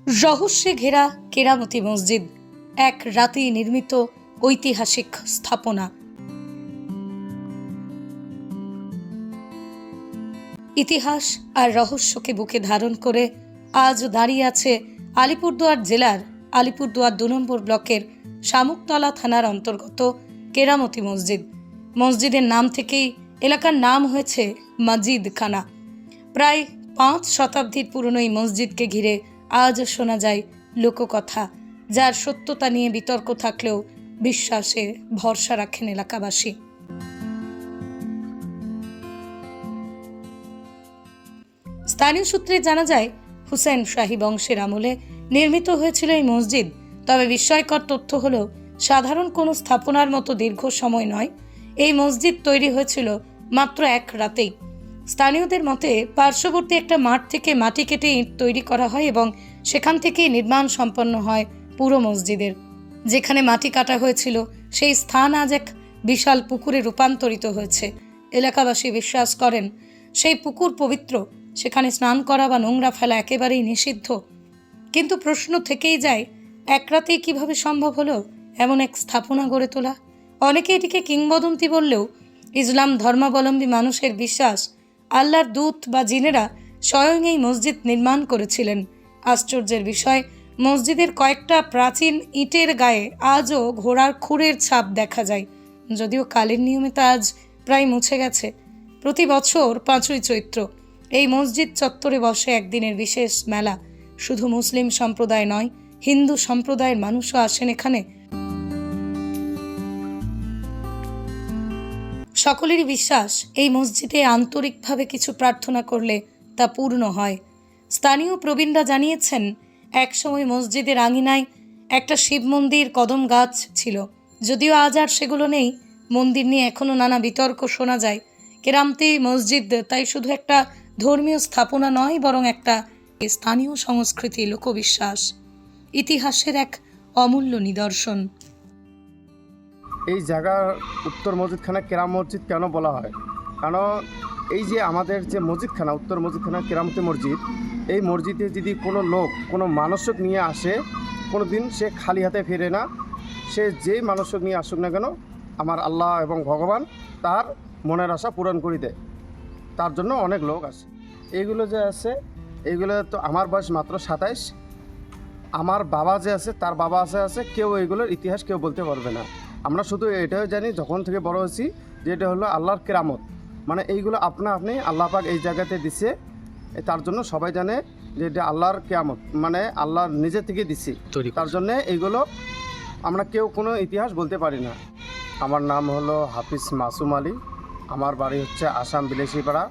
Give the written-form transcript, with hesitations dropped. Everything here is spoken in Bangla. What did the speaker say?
রহস্যে ঘেরা কেরামতি মসজিদ, এক রাতেই নির্মিত ঐতিহাসিক স্থাপনা। ইতিহাস আর রহস্যকে বুকে ধারণ করে আজ দাঁড়িয়ে আছে আলিপুরদুয়ার জেলার আলিপুরদুয়ার ২ নম্বর ব্লকের শামুকতলা থানার অন্তর্গত কেরামতি মসজিদ। মসজিদের নাম থেকেই এলাকার নাম হয়েছে মসজিদখানা। প্রায় ৫ শতাব্দীর পুরনো এই মসজিদকে ঘিরে আজ শোনা যায় লোককথা, যার সত্যতা নিয়ে বিতর্ক থাকলেও বিশ্বাসে ভরসা রাখেন এলাকাবাসী। স্থানীয় সূত্রে জানা যায়, হুসেন শাহী বংশের আমলে নির্মিত হয়েছিল এই মসজিদ। তবে বিস্ময়কর তথ্য হলো, সাধারণ কোনো স্থাপনার মতো দীর্ঘ সময় নয়, এই মসজিদ তৈরি হয়েছিল মাত্র এক রাতেই। স্থানীয়দের মতে পার্শ্ববর্তী একটা মাঠ থেকে মাটি কেটে ইট তৈরি করা হয় এবং সেখান থেকেই নির্মাণ সম্পন্ন হয় পুরো মসজিদের। যেখানে মাটি কাটা হয়েছিল সেই স্থান আজ এক বিশাল পুকুরে রূপান্তরিত হয়েছে। এলাকাবাসী বিশ্বাস করেন সেই পুকুর পবিত্র, সেখানে স্নান করা বা নোংরা ফেলা একেবারেই নিষিদ্ধ। কিন্তু প্রশ্ন থেকেই যায়, এক রাতেই কিভাবে সম্ভব হলো এমন এক স্থাপনা গড়ে তোলা? অনেকে এটিকে কিংবদন্তি বললেও ইসলাম ধর্মাবলম্বী মানুষের বিশ্বাস, আল্লাহর দূত বা জিনেরা স্বয়ং এই মসজিদ নির্মাণ করেছিলেন। আশ্চর্যের বিষয়, মসজিদের কয়েকটা প্রাচীন ইটের গায়ে আজও ঘোড়ার খুরের ছাপ দেখা যায়, যদিও কালের নিয়মে তা আজ প্রায় মুছে গেছে। প্রতি বছর ৫ই চৈত্র এই মসজিদ চত্বরে বসে একদিনের বিশেষ মেলা। শুধু মুসলিম সম্প্রদায় নয়, হিন্দু সম্প্রদায়ের মানুষও আসেন এখানে। সকলেরই বিশ্বাস, এই মসজিদে আন্তরিকভাবে কিছু প্রার্থনা করলে তা পূর্ণ হয়। স্থানীয় প্রবীণরা জানিয়েছেন, একসময় মসজিদের আঙিনায় একটা শিব মন্দির, কদম গাছ ছিল। যদিও আজ আর সেগুলো নেই। মন্দির নিয়ে এখনও নানা বিতর্ক শোনা যায়। কেরামতি মসজিদ তাই শুধু একটা ধর্মীয় স্থাপনা নয়, বরং একটা স্থানীয় সংস্কৃতি, লোকবিশ্বাস, ইতিহাসের এক অমূল্য নিদর্শন। এই জায়গার উত্তর মসজিদখানা কেরাম মসজিদ কেন বলা হয়? কারণ এই যে আমাদের যে মসজিদখানা, উত্তর মসজিদখানা কেরামতি মসজিদ, এই মসজিদে যদি কোনো লোক কোনো মানসিক নিয়ে আসে, কোনো দিন সে খালি হাতে ফেরে না। সে যেই মানসিক নিয়ে আসুক না কেন, আমার আল্লাহ এবং ভগবান তার মনের আশা পূরণ করে দেয়। তার জন্য অনেক লোক আসে। এইগুলো যে আছে, এইগুলো তো আমার বয়স মাত্র ২৭। আমার বাবা যে আছে, তার বাবা আছে, কেউ এইগুলোর ইতিহাস কেউ বলতে পারবে না। আমরা শুধু এটাও জানি, যখন থেকে বড় হয়েছি, যে এটা হলো আল্লাহর কেরামত। মানে এইগুলো আপনি আল্লাহ পাক এই জায়গাতে দিছে, তার জন্য সবাই জানে যে এটা আল্লাহর কেরামত, মানে আল্লাহর নিজে থেকে দিছি। তার জন্য এইগুলো আমরা কেউ কোনো ইতিহাস বলতে পারি না। আমার নাম হলো হাফিজ মাসুম আলী। আমার বাড়ি হচ্ছে আসাম বিলাসীপাড়া।